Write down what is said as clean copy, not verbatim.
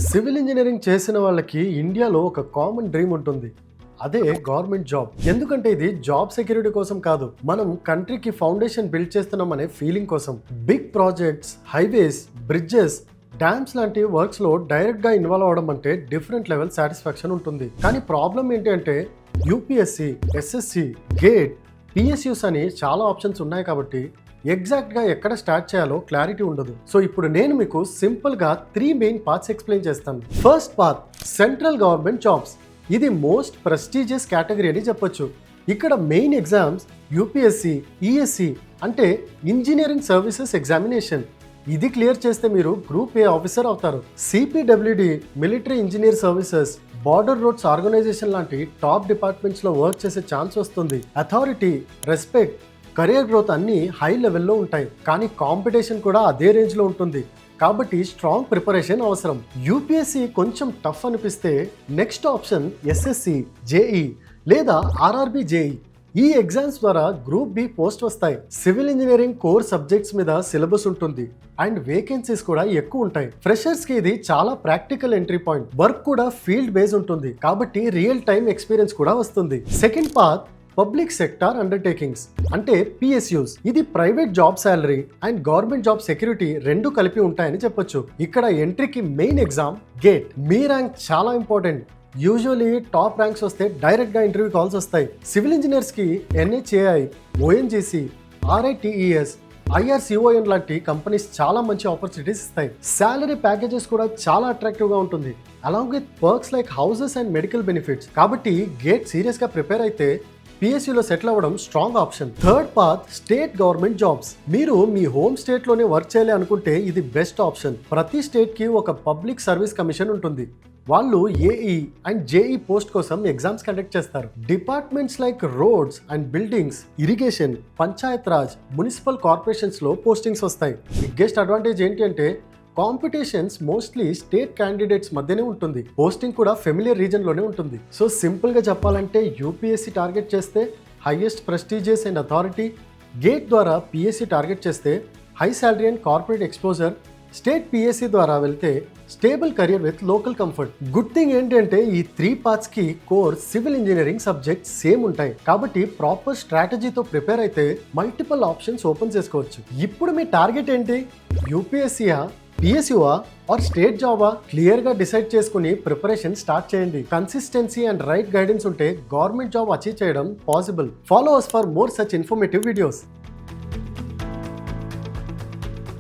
Civil engineering చేసిన వాళ్ళకి ఇండియాలో ఒక కామన్ డ్రీమ్ ఉంటుంది. అదే గవర్నమెంట్ జాబ్. ఎందుకంటే ఇది జాబ్ సెక్యూరిటీ కోసం కాదు, మనం కంట్రీకి ఫౌండేషన్ బిల్డ్ చేస్తున్నాం అనే ఫీలింగ్ కోసం. Big projects, highways, bridges, dams లాంటి వర్క్స్ లో డైరెక్ట్ గా ఇన్వాల్వ్ అవడం అంటే డిఫరెంట్ లెవెల్ సాటిస్ఫాక్షన్ ఉంటుంది. కానీ ప్రాబ్లం ఏంటి అంటే యూపీఎస్సి, ఎస్ఎస్సి, గేట్, పిఎస్యూస్ అని చాలా ఆప్షన్స్ ఉన్నాయి కాబట్టి ఎగ్జాక్ట్ గా ఎక్కడ స్టార్ట్ చేయాలో క్లారిటీ ఉండదు. సో ఇప్పుడు నేను మీకు సింపుల్ గా 3 మెయిన్ పాత్స్ ఎక్స్ప్లెయిన్ చేస్తాను. First path, central government jobs. ఇది మోస్ట్ ప్రెస్టీజియస్ కేటగిరీ అని చెప్పొచ్చు. ఇక్కడ మెయిన్ ఎగ్జామ్స్ యూపీఎస్సి, ఈఎస్సి అంటే ఇంజనీరింగ్ సర్వీసెస్ ఎగ్జామినేషన్. ఇది క్లియర్ చేస్తే మీరు గ్రూప్ ఏ ఆఫీసర్ అవుతారు. CPWD, military engineer services, border roads organisation లాంటి టాప్ డిపార్ట్మెంట్స్ లో వర్క్ చేసే ఛాన్స్ వస్తుంది. అథారిటీ, రెస్పెక్ట్, కెరియర్ గ్రోత్ అన్ని హై లెవెల్లో ఉంటాయి. కానీ కాంపిటీషన్ కూడా అదే రేంజ్ లో ఉంటుంది. కాబట్టి స్ట్రాంగ్ ప్రిపరేషన్ అవసరం. యూపీఎస్సి కొంచెం టఫ్ అనిపిస్తే నెక్స్ట్ ఆప్షన్ ఎస్ఎస్సి, జేఈ లేదా ఆర్ఆర్బి జేఈ. ఈ ఎగ్జామ్స్ ద్వారా గ్రూప్ బి పోస్ట్ వస్తాయి. సివిల్ ఇంజనీరింగ్ కోర్ సబ్జెక్ట్స్ మీద సిలబస్ ఉంటుంది అండ్ వేకెన్సీస్ కూడా ఎక్కువ ఉంటాయి. ఫ్రెషర్స్ కి ఇది చాలా ప్రాక్టికల్ ఎంట్రీ పాయింట్. వర్క్ కూడా ఫీల్డ్ బేస్ ఉంటుంది కాబట్టి రియల్ టైమ్ ఎక్స్పీరియన్స్ కూడా వస్తుంది. Second path, public sector undertakings అంటే పిఎస్యూస్. ఇది private job salary and government job security రెండు కలిపి ఉంటాయని చెప్పొచ్చు. ఇక్కడ ఎంట్రీకి మెయిన్ ఎగ్జామ్ గేట్. మీ ర్యాంక్ చాలా ఇంపార్టెంట్. యూజువల్లీ టాప్ ర్యాంక్స్ వస్తే డైరెక్ట్ గా ఇంటర్వ్యూ కాల్స్ వస్తాయి. సివిల్ ఇంజనీర్స్ కి ఎన్హెచ్ఏఐ, ఓఎన్జీసీ, ఆర్ఐటిఈఎస్, ఐఆర్సిఓఎన్ లాంటి కంపెనీస్ చాలా మంచి ఆపర్చునిటీస్ ఇస్తాయి. శాలరీ ప్యాకేజెస్ కూడా చాలా అట్రాక్టివ్ గా ఉంటుంది, along with perks like houses and medical benefits. కాబట్టి గేట్ సీరియస్ గా ప్రిపేర్ అయితే పిఎస్యూలో సెటిల్ అవ్వడం strong option. Third path, state government jobs. మీరు మీ హోమ్ స్టేట్ లోనే వర్క్ చేయాలి అనుకుంటే ఇది బెస్ట్ ఆప్షన్. ప్రతి స్టేట్ కి ఒక పబ్లిక్ సర్వీస్ కమిషన్ ఉంటుంది. వాళ్ళు ఏఈ అండ్ జేఈ పోస్ట్ కోసం ఎగ్జామ్స్ కండక్ట్ చేస్తారు. Departments like roads and buildings, irrigation, Panchayat Raj, municipal corporations లో పోస్టింగ్స్ వస్తాయి. బిగ్గెస్ట్ అడ్వాంటేజ్ ఏంటి అంటే కాంపిటీషన్స్ మోస్ట్లీ స్టేట్ క్యాండిడేట్స్ మధ్యనే ఉంటుంది. పోస్టింగ్ కూడా ఫెమిలియర్ రీజన్ లోనే ఉంటుంది. సో సింపుల్ గా చెప్పాలంటే యూపీఎస్సీ టార్గెట్ చేస్తే highest prestigious and authority, gate ద్వారా పిఎస్సీ టార్గెట్ చేస్తే high salary and corporate exposure, state PSC ద్వారా వెళ్తే stable career with local comfort. Good thing ఏంటంటే ఈ 3 పార్ట్స్ కి core civil engineering subject same ఉంటాయి కాబట్టి ప్రాపర్ స్ట్రాటజీతో ప్రిపేర్ అయితే మల్టిపుల్ ఆప్షన్స్ ఓపెన్ చేసుకోవచ్చు. ఇప్పుడు మీ టార్గెట్ ఏంటి? యూపీఎస్సీయా, పిఎస్యూఆ ఆర్ స్టేట్ జాబా? క్లియర్ గా డిసైడ్ చేసుకుని ప్రిపరేషన్ స్టార్ట్ చేయండి. కన్సిస్టెన్సీ అండ్ రైట్ గైడెన్స్ ఉంటే గవర్నమెంట్ జాబ్ అచీవ్ చేయడం possible. Follow us for more such informative videos.